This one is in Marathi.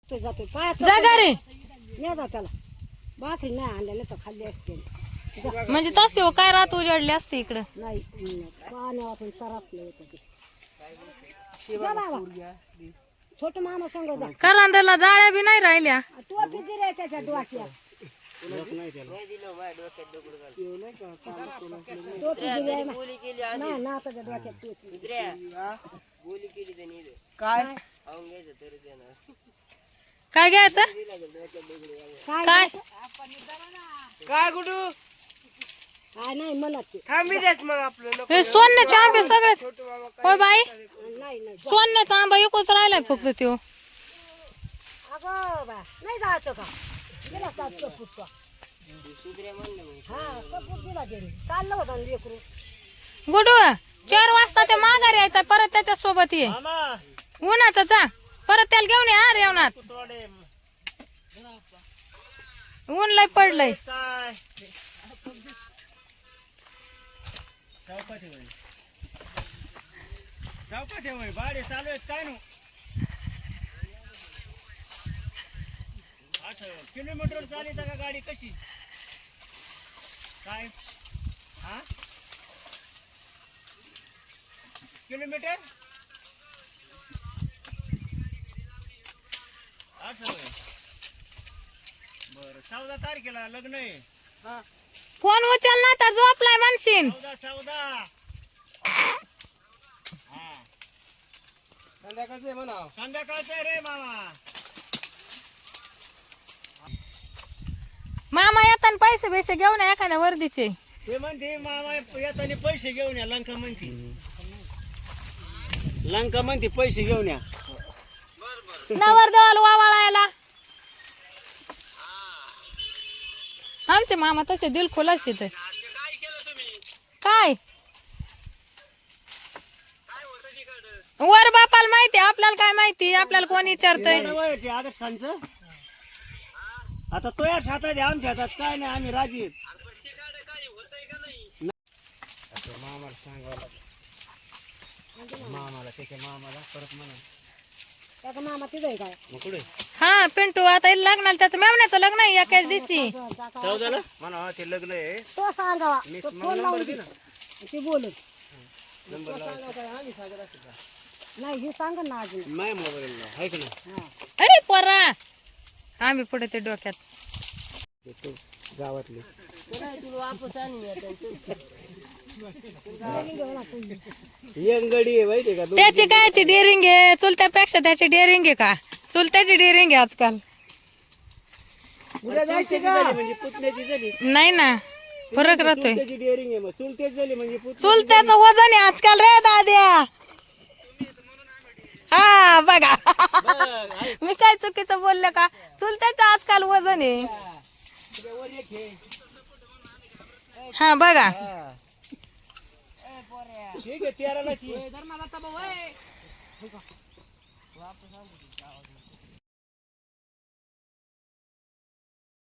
तो जातो पायात जा घरी. नाही जा त्याला भाकरी नाही आणल्या तर खाल्ली असते म्हणजे तसे हो काय रात उजाडली असते इकडं. नाही पाण्यावातून तरसले होते ते जा बाबा. छोट मामा सांग जा करंदला जाळ्या बी नाही राहिल्या. टोपी दिली त्याच्या डोक्यात टोपी दिली आहे ना ना त्याच्या डोक्यात टोपी काय काय घ्यायचं काय काय गुडू काय नाही मला ते थांबी द्याच मग आपलं नको. हे सोन्याचे आंबे सगळेच. होय बाई नाही नाही सोन्याचा आंबा एकच राहिलाय फक्त त्यो. अगं बा नाही जायचं का गेला सात सपूट हा सपूट दिला गेली चाललं होतं लेकरू गुडू 4 वाजता ते माघारी यायचा परत त्याच्या सोबत ये. उन्हाचं जा परत त्याला घेऊन या रेवणात. ऊन लय पडलंय. भाडे चालू आहेत काय नो किलोमीटर चालित का गाडी कशी काय हा किलोमीटर बर 14 तारखेला लग्न आहे. फोन उचल ना तर झोपलाय म्हणशीन. 14 हा संध्याकाळचं म्हणा संध्याकाळचं रे मामा. मामा येताना पैसे पैसे घेऊन या एखाद्या वर्दीचे. ते म्हणते मामा येताना पैसे घेऊन या लंका म्हणते. लंका म्हणते पैसे घेऊन या नवरदेवाला वावाळायला. आमचे मामा तसे दिल खुलास येत. काय वर बापाला माहिती आपल्याला काय माहिती आपल्याला कोण विचारतय. आदर्शांचं आता तो या हातात आहे आमच्या हातात काय नाही आम्ही राजी आहेत. मामाला सांगावं मामाला त्याच्या मामाला परत म्हणा त्याचा मामा तिथं आहे काय मग कुठे हा पिंटू आता लग्नाला त्याचं मेवण्याचं लग्न आहे एकाच दिवशी. 14ला म्हणा ते लग्न आहे. तो सांगावा मी तो मला फोन नंबर लावून दे दे ना. ती बोलत नंबर आम्ही सागर असतो का नाही हे सांग ना अजून माझ्या मोबाईल आहे का नाही. हा अरे पोरा आम्ही पुढे ते डोक्यात तो गावातले यंगडी आहे माहिती का त्याची कायची डेअरिंग आहे चुलत्यापेक्षा त्याची डेअरिंग आहे का. चुलत्याची डेअरिंग आहे आजकाल. उद्या जायची का म्हणजे पुतण्याची झाली नाही ना फरक राहतोय. चुलत्याची डेअरिंग आहे मग चुलतेच झाली म्हणजे चुलत्याचं वजन आहे आजकाल रे दाद्या. हा बघा मी काय चुकीचं बोललं का. चुलत्याचं आजकाल वजन आहे. हा बघा ठीक आहे 13ला